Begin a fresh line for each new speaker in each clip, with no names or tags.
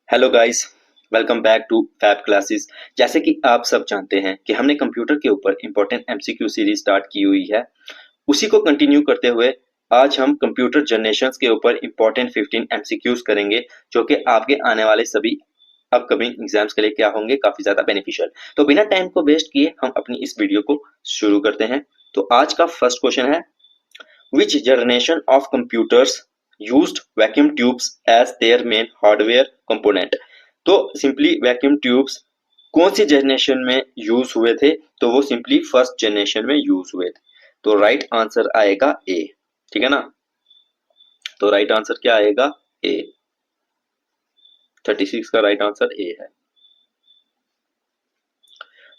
Hello guys, welcome back to Fab Classes. जैसे कि आप सब जानते हैं कि हमने कंप्यूटर के ऊपर इम्पोर्टेंट एमसीक्यू सीरीज स्टार्ट की हुई है। उसी को कंटिन्यू करते हुए आज हम कंप्यूटर जनरेशंस के ऊपर इम्पोर्टेंट 15 एमसीक्यूज करेंगे, जो कि आपके आने वाले सभी अपकमिंग एग्जाम्स के लिए क्या होंगे, काफी ज्यादा बेनिफिशियल। तो बिना टाइम को वेस्ट किए हम अपनी इस वीडियो को शुरू करते हैं। तो आज का फर्स्ट क्वेश्चन है, which generation of computers used vacuum tubes as their main hardware component? तो सिंपली वैक्यूम ट्यूब्स कौन सी जनरेशन में यूज हुए थे? तो वो सिंपली फर्स्ट जनरेशन में यूज हुए थे। तो राइट आंसर आएगा ए। ठीक है ना? तो राइट आंसर क्या आएगा? ए। 36 का राइट आंसर ए है।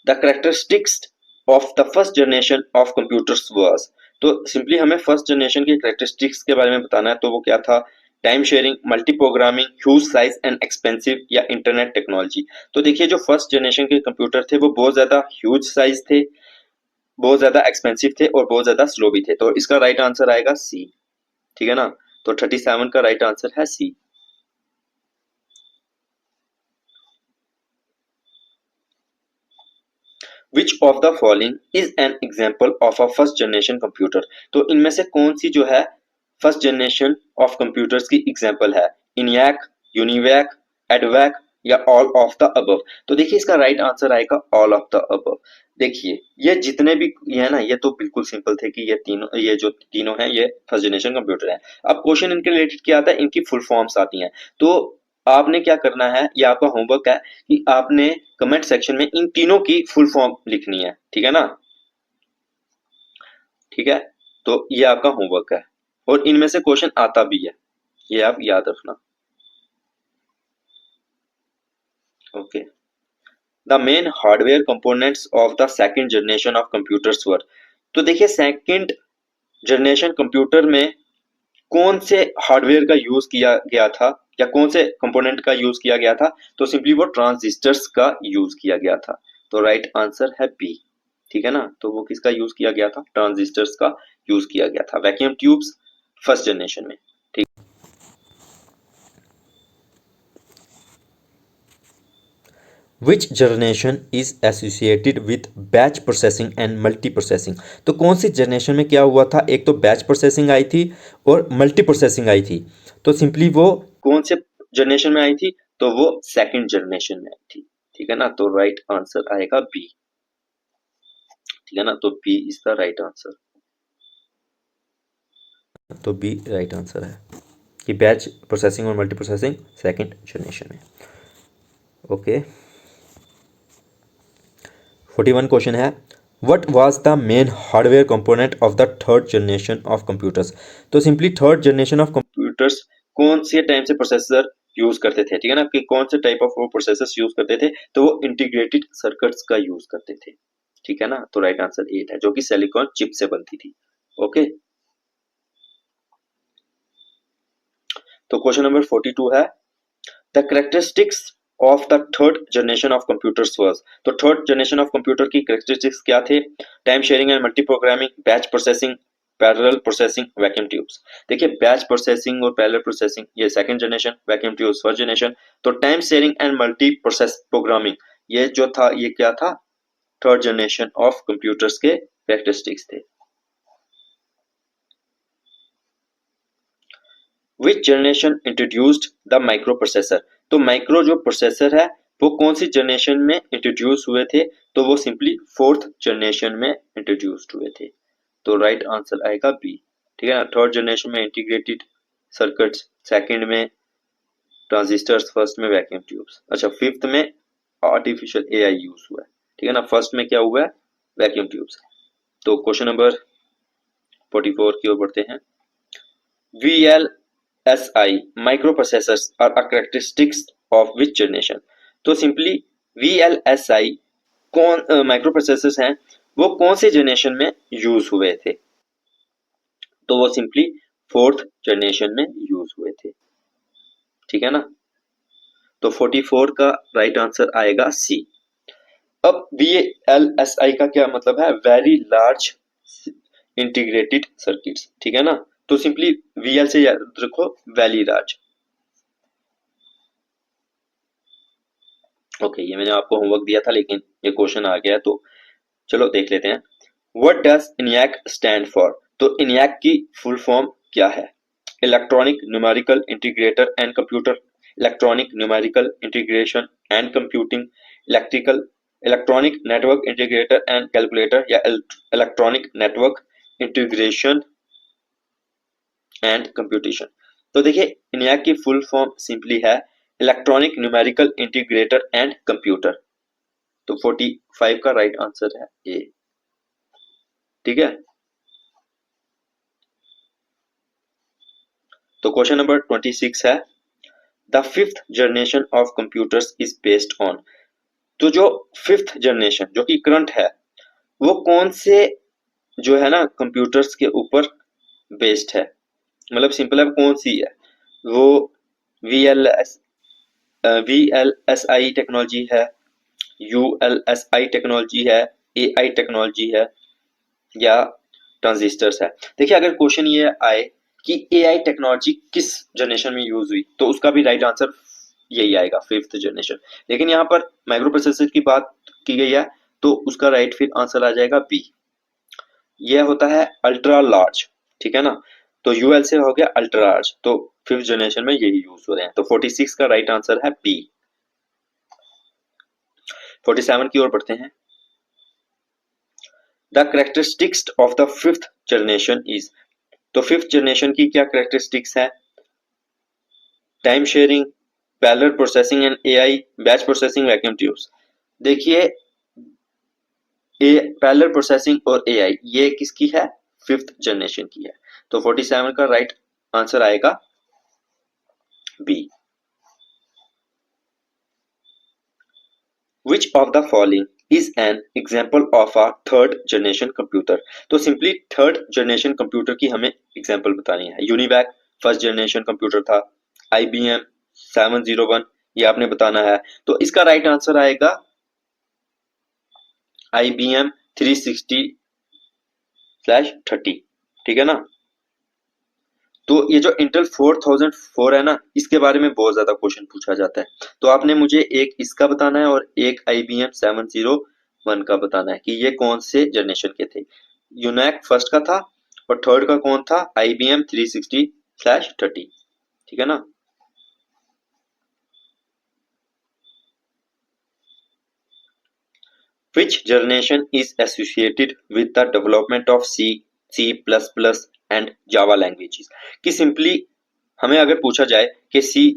The characteristics of the first generation of computers was. तो सिंपली हमें फर्स्ट जनरेशन के कैरेक्टरिस्टिक्स के बारे में बताना है। तो वो क्या था? Time sharing, multi programming, huge size and expensive या इंटरनेट टेक्नोलॉजी। तो देखिए, जो फर्स्ट जनरेशन के कंप्यूटर थे वो बहुत ज्यादा ह्यूज साइज थे, बहुत ज्यादा एक्सपेंसिव थे और बहुत ज्यादा स्लो भी थे। तो इसका राइट आंसर आएगा सी। ठीक है ना? तो 37 का राइट आंसर है C. Which of the following is an example of a first generation computer? तो इनमें से कौन सी जो है फर्स्ट जनरेशन ऑफ कंप्यूटर्स की एग्जाम्पल है? इनियाक, यूनिवैक, एडवैक या ऑल ऑफ द अबव? तो देखिए, इसका राइट आंसर आएगा ऑल ऑफ द अबव। देखिए, ये जितने भी ये है ना, ये तो बिल्कुल सिंपल थे कि ये जो तीनों हैं ये फर्स्ट जनरेशन कंप्यूटर है। अब क्वेश्चन इनके रिलेटेड क्या आता है? इनकी फुल फॉर्म्स आती हैं। तो आपने क्या करना है, ये आपका होमवर्क है कि आपने कमेंट सेक्शन में इन तीनों की फुल फॉर्म लिखनी है। ठीक है ना? ठीक है, तो ये आपका होमवर्क है और इनमें से क्वेश्चन आता भी है, ये आप याद रखना। Okay. The main hardware components of the second generation of computers वर। तो देखिए, सेकंड जनरेशन कंप्यूटर में कौन से हार्डवेयर का यूज किया गया था या कौन से कंपोनेंट का यूज किया गया था? तो सिंपली वो ट्रांजिस्टर्स का यूज किया गया था। तो राइट आंसर है बी। ठीक है ना? तो वो किसका यूज किया गया था? ट्रांजिस्टर्स का यूज किया गया था। वैक्यूम ट्यूब्स फर्स्ट जनरेशन में। ठीक। विच generation is associated with batch processing and multi processing? तो कौन सी जनरेशन में क्या हुआ था? एक तो बैच प्रोसेसिंग आई थी और मल्टी प्रोसेसिंग आई थी। तो सिंपली वो कौन से जनरेशन में आई थी? तो वो सेकंड जनरेशन में आई थी। ठीक है ना? तो राइट आंसर आएगा बी। ठीक है ना? तो B is the right answer. तो बी राइट आंसर है कि बैच प्रोसेसिंग और मल्टी प्रोसेसिंग सेकंड जनरेशन में। ओके। 41 क्वेश्चन है, what was the main hardware component of the third generation of computers? तो simply third generation of computers कौन से time से प्रोसेसर यूज करते थे? ठीक है ना? कि कौन से टाइप ऑफ वो प्रोसेसर्स यूज करते थे? तो वो इंटीग्रेटेड सर्किट्स का यूज करते थे। ठीक है ना? तो राइट आंसर ए है, जो कि सिलिकॉन चिप से बनती थी। ओके। तो क्वेश्चन नंबर 42 है, the characteristics of the third generation of computers was. तो थर्ड जनरेशन ऑफ कंप्यूटर की कैरेक्टरिस्टिक्स क्या थे? Time sharing and multi programming, batch processing, parallel processing, vacuum tubes. देखिए, बैच प्रोसेसिंग और पैरेलल प्रोसेसिंग ये second generation, vacuum tubes first generation. तो time sharing and multi process programming ये जो था, ये क्या था? थर्ड जनरेशन ऑफ कंप्यूटर्स के कैरेक्टरिस्टिक्स थे। Which generation introduced the micro processor? तो माइक्रो जो प्रोसेसर है वो कौन सी जनरेशन में इंट्रोड्यूस हुए थे? तो वो सिंपली फोर्थ जनरेशन में इंट्रोड्यूस्ड हुए थे। तो राइट आंसर आएगा बी। ठीक है ना? थर्ड जनरेशन में इंटीग्रेटेड सर्किट्स, सेकंड में ट्रांजिस्टर्स, फर्स्ट में वैक्यूम ट्यूब्स। अच्छा, फिफ्थ में आर्टिफिशियल एआई यूज हुआ है। ठीक है ना? फर्स्ट में क्या हुआ है? Vacuum tubes. तो क्वेश्चन नंबर 44 की ओर बढ़ते हैं। VLSI microprocessors are a characteristics of which generation? तो सिंपली VLSI कौन माइक्रो प्रोसेसर्स हैं, वो कौन से जनरेशन में यूज हुए थे? तो वो सिंपली फोर्थ जनरेशन में यूज हुए थे। ठीक है ना? तो 44 का राइट आंसर आएगा सी। अब VLSI का क्या मतलब है? Very large integrated circuits. ठीक है ना? तो सिंपली VL से याद रखो, वेरी लार्ज। ओके, ये मैंने आपको होमवर्क दिया था लेकिन ये क्वेश्चन आ गया, तो चलो देख लेते हैं। What does ENIAC stand for? तो ENIAC की फुल फॉर्म क्या है? Electronic numerical integrator and computer, electronic numerical integration and computing, electrical electronic network integrator and calculator, या electronic network integration and computation. तो देखिए, ENIAC की फुल फॉर्म सिंपली है electronic numerical integrator and computer. तो 45 का right answer है ए। ठीक है, तो क्वेश्चन नंबर 26 है, the fifth generation of computers is based on. तो जो फिफ्थ जनरेशन जो कि करंट है, वो कौन से जो है ना कंप्यूटर्स के ऊपर बेस्ड है? मतलब सिंपल है, कौन सी है वो? VLS VLSI टेक्नोलॉजी है, ULSI टेक्नोलॉजी है, AI टेक्नोलॉजी है, या ट्रांजिस्टर्स है? देखिए, अगर क्वेश्चन ये आए कि AI टेक्नोलॉजी किस जनरेशन में यूज हुई, तो उसका भी राइट आंसर यही आएगा, फिफ्थ जनरेशन। लेकिन यहाँ पर माइक्रो प्रोसेसर की बात की गई है, तो उसका राइट फिर आंसर आ जाएगा बी। यह होता है अल्ट्रा लार्ज, ठीक है ना। तो यूएल से हो गया अल्ट्रा लार्ज, तो फिफ्थ जनरेशन में यही यूज हो रहे हैं। तो 46 का राइट आंसर है बी। 47 की ओर बढ़ते हैं। The characteristics of the fifth generation is. तो फिफ्थ जनरेशन की क्या करेक्टरिस्टिक्स है? Time sharing, parallel processing and AI, batch processing, vacuum tubes. देखिए, पैरेलल प्रोसेसिंग और एआई ये किसकी है? फिफ्थ जनरेशन की है। तो 47 का राइट आंसर आएगा B. Which of the following is an example of a third generation computer? तो सिंपली थर्ड जनरेशन कंप्यूटर की हमें एग्जांपल बतानी है। यूनिवैक फर्स्ट जनरेशन कंप्यूटर था, IBM 701 ये आपने बताना है। तो इसका राइट आंसर आएगा IBM 360/30। ठीक है ना। तो ये जो इंटेल 4004 है ना, इसके बारे में बहुत ज्यादा क्वेश्चन पूछा जाता है। तो आपने मुझे एक इसका बताना है और एक IBM 701 का बताना है कि ये कौन से जनरेशन के थे। यूनैक फर्स्ट का था और थर्ड का कौन था? IBM 360/30। ठीक है ना। Which generation is associated with the development of C, C++ and Java languages? कि सिंपली हमें अगर पूछा जाए कि C++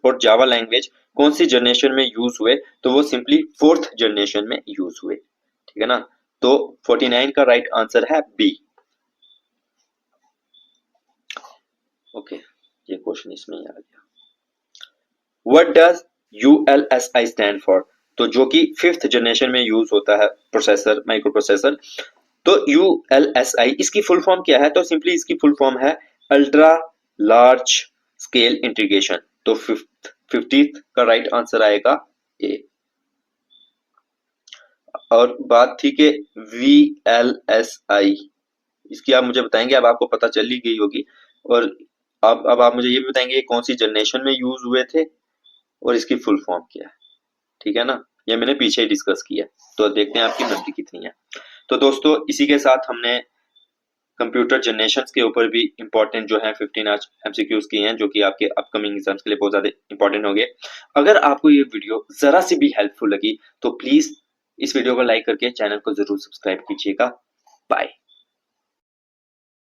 और जावा लैंग्वेज कौन सी जनरेशन में यूज हुए, तो वो सिंपली फोर्थ जनरेशन में यूज हुए। ठीक है ना। तो 49 का राइट आंसर है बी। ओके, ये क्वेश्चन इसमें आ गया। What does ULSI stand for? तो जो कि फिफ्थ जनरेशन में यूज होता है प्रोसेसर, माइक्रो प्रोसेसर। तो ULSI इसकी फुल फॉर्म क्या है? तो सिंपली इसकी फुल फॉर्म है अल्ट्रा लार्ज स्केल इंटीग्रेशन। तो 50th का राइट आंसर आएगा ए। और बात थी कि VLSI, इसकी आप मुझे बताएंगे, अब आपको पता चल ही गई होगी। और अब आप मुझे ये भी बताएंगे कौन सी जनरेशन में यूज हुए थे और इसकी फुल फॉर्म क्या है। ठीक है ना, ये मैंने पीछे ही डिस्कस किया। तो देखते हैं आपकी मेमोरी कितनी है। तो दोस्तों, इसी के साथ हमने कंप्यूटर जनरेशन के ऊपर भी इंपॉर्टेंट जो है 15 आज MCQs की हैं, जो कि आपके अपकमिंग एग्जाम्स के लिए बहुत ज्यादा इंपॉर्टेंट होंगे। अगर आपको ये वीडियो जरा सी भी हेल्पफुल लगी, तो प्लीज इस वीडियो को लाइक करके चैनल को जरूर सब्सक्राइब कीजिएगा। बाय।